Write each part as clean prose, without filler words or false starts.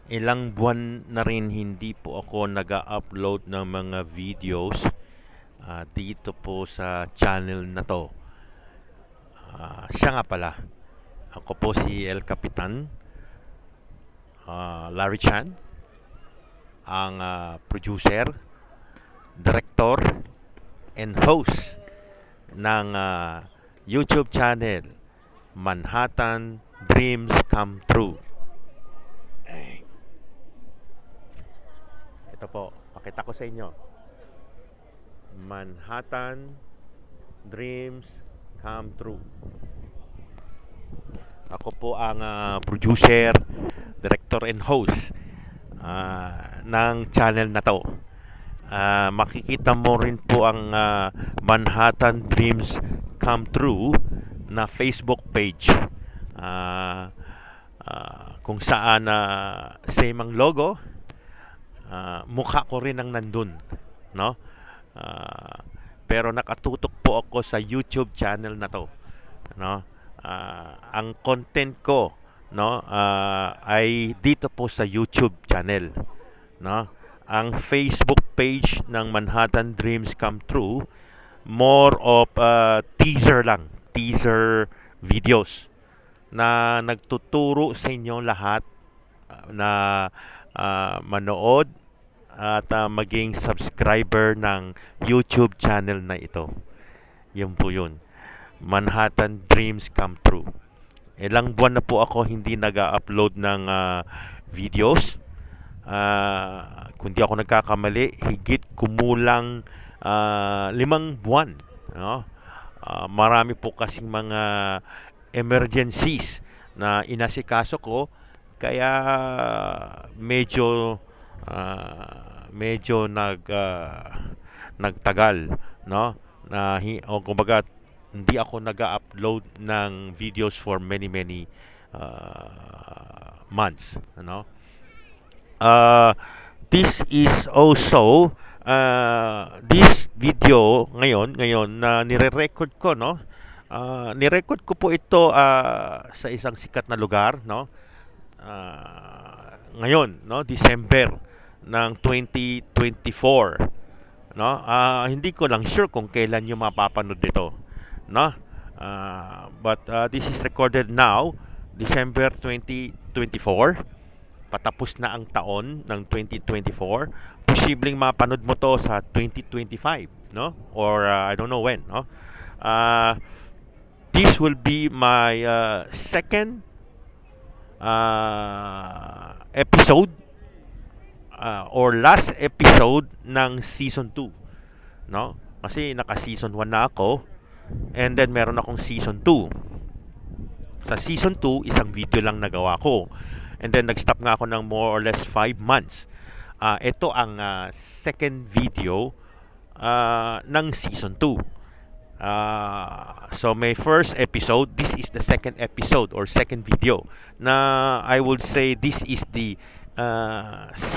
Ilang buwan na rin hindi po ako nag-upload ng mga videos dito po sa channel na to. Siya nga pala, ako po si El Capitan, Larry Chan, ang producer, director, and host ng YouTube channel Manhattan Dreams Come True. Ay, ito po, pakita ko sa inyo. Manhattan Dreams Come True. Ako po ang producer, director, and host ng channel na to. Makikita mo rin po ang Manhattan Dreams Come True na Facebook page. Kung saan same ang logo, mukha ko rin ang nandun, no? Ah, pero nakatutok po ako sa YouTube channel na to, no? Ang content ko, no, ay dito po sa YouTube channel, no? Ang Facebook page ng Manhattan Dreams Come True, more of teaser lang, teaser videos na nagtuturo sa inyo lahat na manood at maging subscriber ng YouTube channel na ito. Yun po yun. Manhattan Dreams Come True. Ilang buwan na po ako hindi nag-upload ng videos. Kung di ako nagkakamali, higit kumulang 5 buwan. No? Marami po kasing mga emergencies na inasikaso ko, kaya medyo nagtagal, no, o kumbaga hindi ako nag-upload ng videos for many months, ano. uh, this is also this video ngayon na nire-record ko, no. Nirecord ko po ito sa isang sikat na lugar, no. Ngayon, no, December ng 2024, no. Hindi ko lang sure kung kailan niyo mapapanood ito, no. But this is recorded now, December 2024. Patapos na ang taon ng 2024. Posibleng mapanood mo to sa 2025, no, or I don't know when, no. uh, this will be my second episode, or last episode ng season 2, no? Kasi naka season 1 na ako, and then meron akong season 2. Sa season 2, isang video lang nagawa ko. And then nag-stop nga ako ng more or less 5 months. Ito ang second video ng season 2. So my first episode, this is the second episode or second video. Na I would say this is the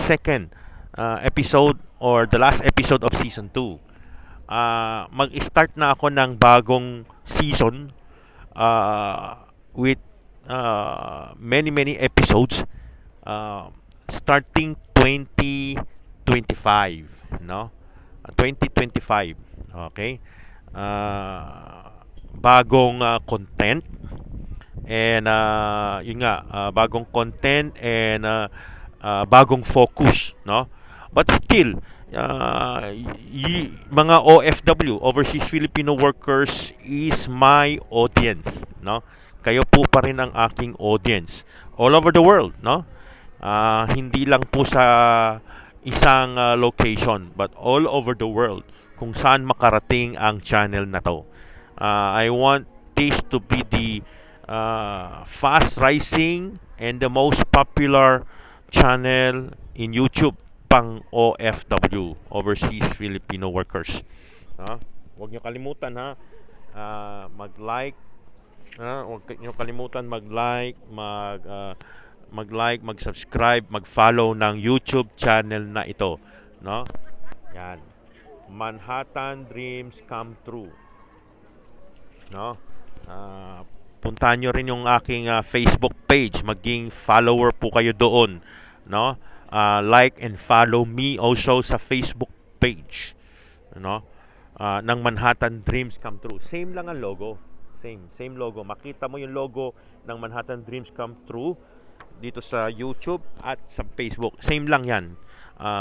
second episode or the last episode of season 2. Mag-start na ako ng bagong season with many episodes, starting 2025, no. 2025, okay. Bagong content, and yun nga, bagong content, and bagong focus, no. But still, mga OFW, overseas Filipino workers, is my audience, no. Kayo po pa rin ang aking audience all over the world, no. Hindi lang po sa isang location, but all over the world, kung saan makarating ang channel na to. I want this to be the fast rising and the most popular channel in YouTube pang OFW, overseas Filipino workers. Huwag nyo kalimutan, ha, mag-like. Huwag nyo kalimutan mag-like, mag-subscribe, mag-follow ng YouTube channel na ito, no? Yan. Manhattan Dreams Come True, no? Puntahan nyo rin yung aking Facebook page, maging follower po kayo doon, no? Like and follow me also sa Facebook page, no? Ng Manhattan Dreams Come True. Same lang ang logo. Same logo. Makita mo yung logo ng Manhattan Dreams Come True dito sa YouTube at sa Facebook. Same lang 'yan.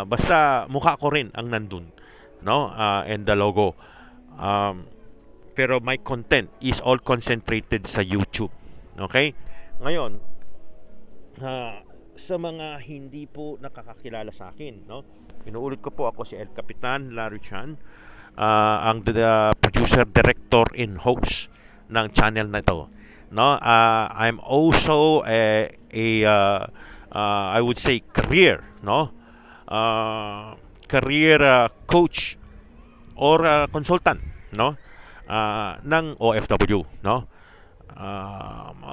Basta mukha ko rin ang nandun, no? And the logo. Um, pero my content is all concentrated sa YouTube. Okay? Ngayon, sa mga hindi po nakakakilala sa akin, no? Inuulit ko po, ako si El Capitan Larry Chan, ang producer, director, and host ng channel na ito. No, I'm also I would say career, no, career coach or consultant, no, ng OFW, no.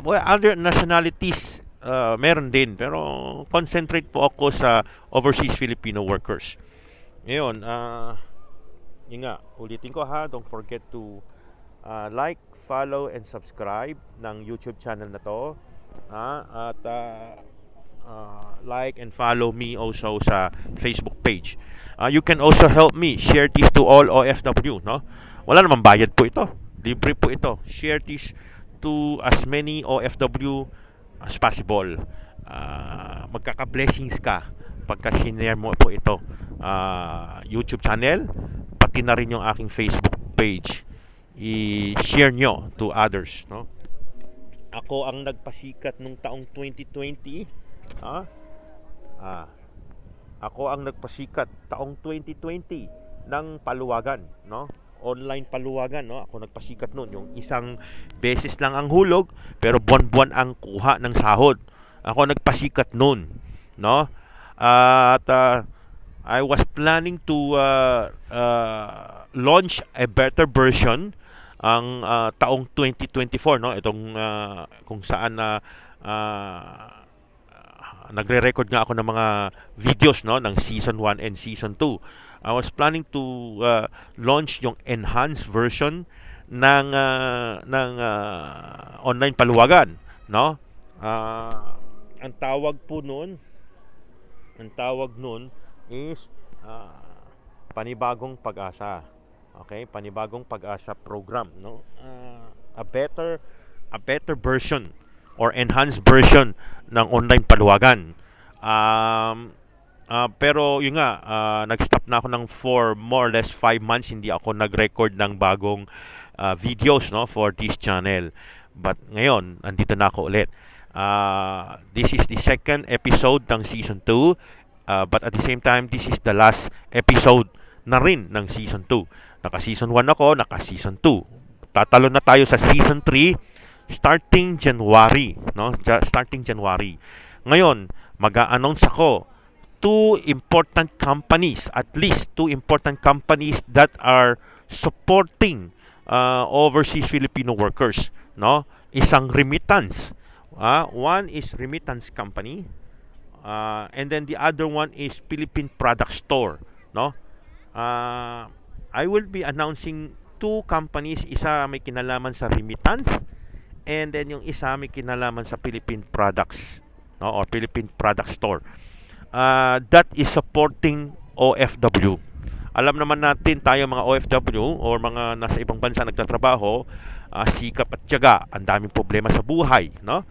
Well, other nationalities meron din, pero concentrate po ako sa overseas Filipino workers. Ngayon, yun nga, ulitin ko ha, don't forget to like, follow, and subscribe ng YouTube channel na to. At like and follow me also sa Facebook page. You can also help me share this to all OFW, no? Wala namang bayad po ito. Libre po ito. Share this to as many OFW as possible. Magkaka-blessings ka pagka sinare mo po ito. YouTube channel, pati na rin yung aking Facebook page. I-share nyo to others, no? Ako ang nagpasikat nung taong 2020. Ako ang nagpasikat taong 2020 ng paluwagan, no? Online paluwagan, no? Ako nagpasikat noon, yung isang beses lang ang hulog pero buwan-buwan ang kuha ng sahod. Ako nagpasikat noon, no? At I was planning to launch a better version ang taong 2024, no, itong kung saan nagre-record nga ako ng mga videos, no, ng season 1 and season 2. I was planning to launch yung enhanced version ng online paluwagan, no. Ang tawag noon is panibagong pag-asa. Okay, panibagong pag-asa program, no? A better version or enhanced version ng online paluwagan. Pero yun nga, nag-stop na ako ng for more or less 5 months, hindi ako nag-record ng bagong videos, no, for this channel. But ngayon, andito na ako ulit. This is the second episode ng season 2, but at the same time, this is the last episode na rin ng season 2. Naka-season 1 ako, naka-season 2. Tatalo na tayo sa season 3 starting January, no? Starting January. Ngayon, mag-a-announce ako at least two important companies that are supporting overseas Filipino workers, no? Isang remittance. One is remittance company, and then the other one is Philippine Product Store, no? I will be announcing two companies. Isa may kinalaman sa remittance, and then yung isa may kinalaman sa Philippine Products, no, or Philippine Product Store. That is supporting OFW. Alam naman natin tayo mga OFW or mga nasa ibang bansa nagtatrabaho, sikap at tiyaga, ang daming problema sa buhay, no?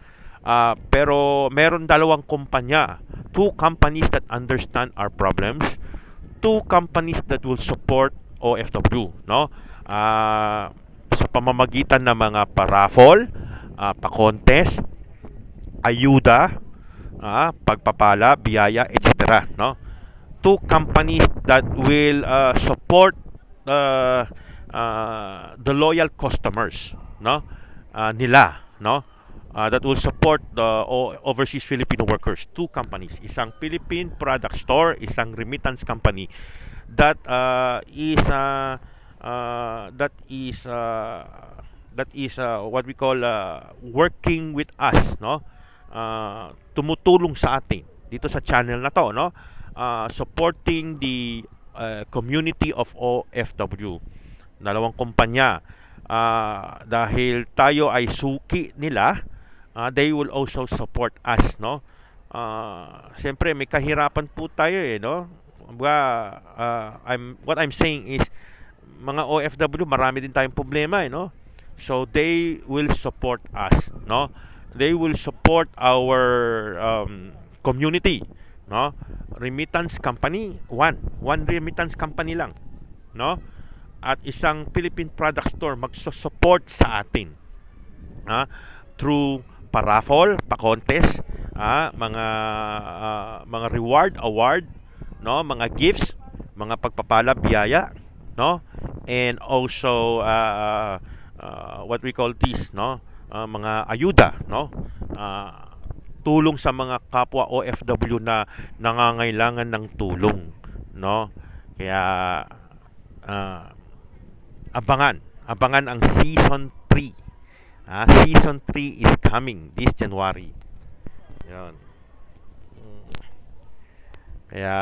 Pero meron dalawang kumpanya, two companies that understand our problems, two companies that will support OFW, no? Sa pamamagitan ng mga pa-raffle, pa-contest, ayuda, pagpapala, biyaya, etc., no? Two companies that will support the loyal customers, no? Nila, no? That will support the overseas Filipino workers. Two companies, isang Philippine Product Store, isang remittance company that is what we call working with us, no? Tumutulong sa atin dito sa channel na to, no? Supporting the community of OFW. Dalawang kumpanya, dahil tayo ay suki nila, they will also support us, no? siyempre may kahirapan po tayo eh, no? Kumbaga, what I'm saying is mga OFW, marami din tayong problema eh, no? So they will support us, no? They will support our community, no? Remittance company, one remittance company lang, no? At isang Philippine product store magso-support sa atin, through paraffol, pa-contest, mga reward, award, no, mga gifts, mga pagpapala, biyaya, no, and also what we call this, no, mga ayuda, no, tulong sa mga kapwa OFW na nangangailangan ng tulong, no. Kaya ah, abangan ang season 3. Season 3 is coming this January. Yun. Mm. Kaya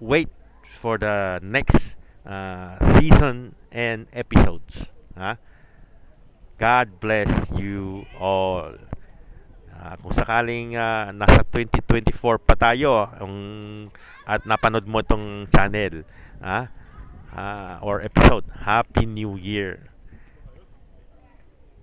wait for the next season and episodes. Ha? God bless you all. Kung sakaling nasa 2024 pa tayo at napanood mo itong channel, or episode, Happy New Year.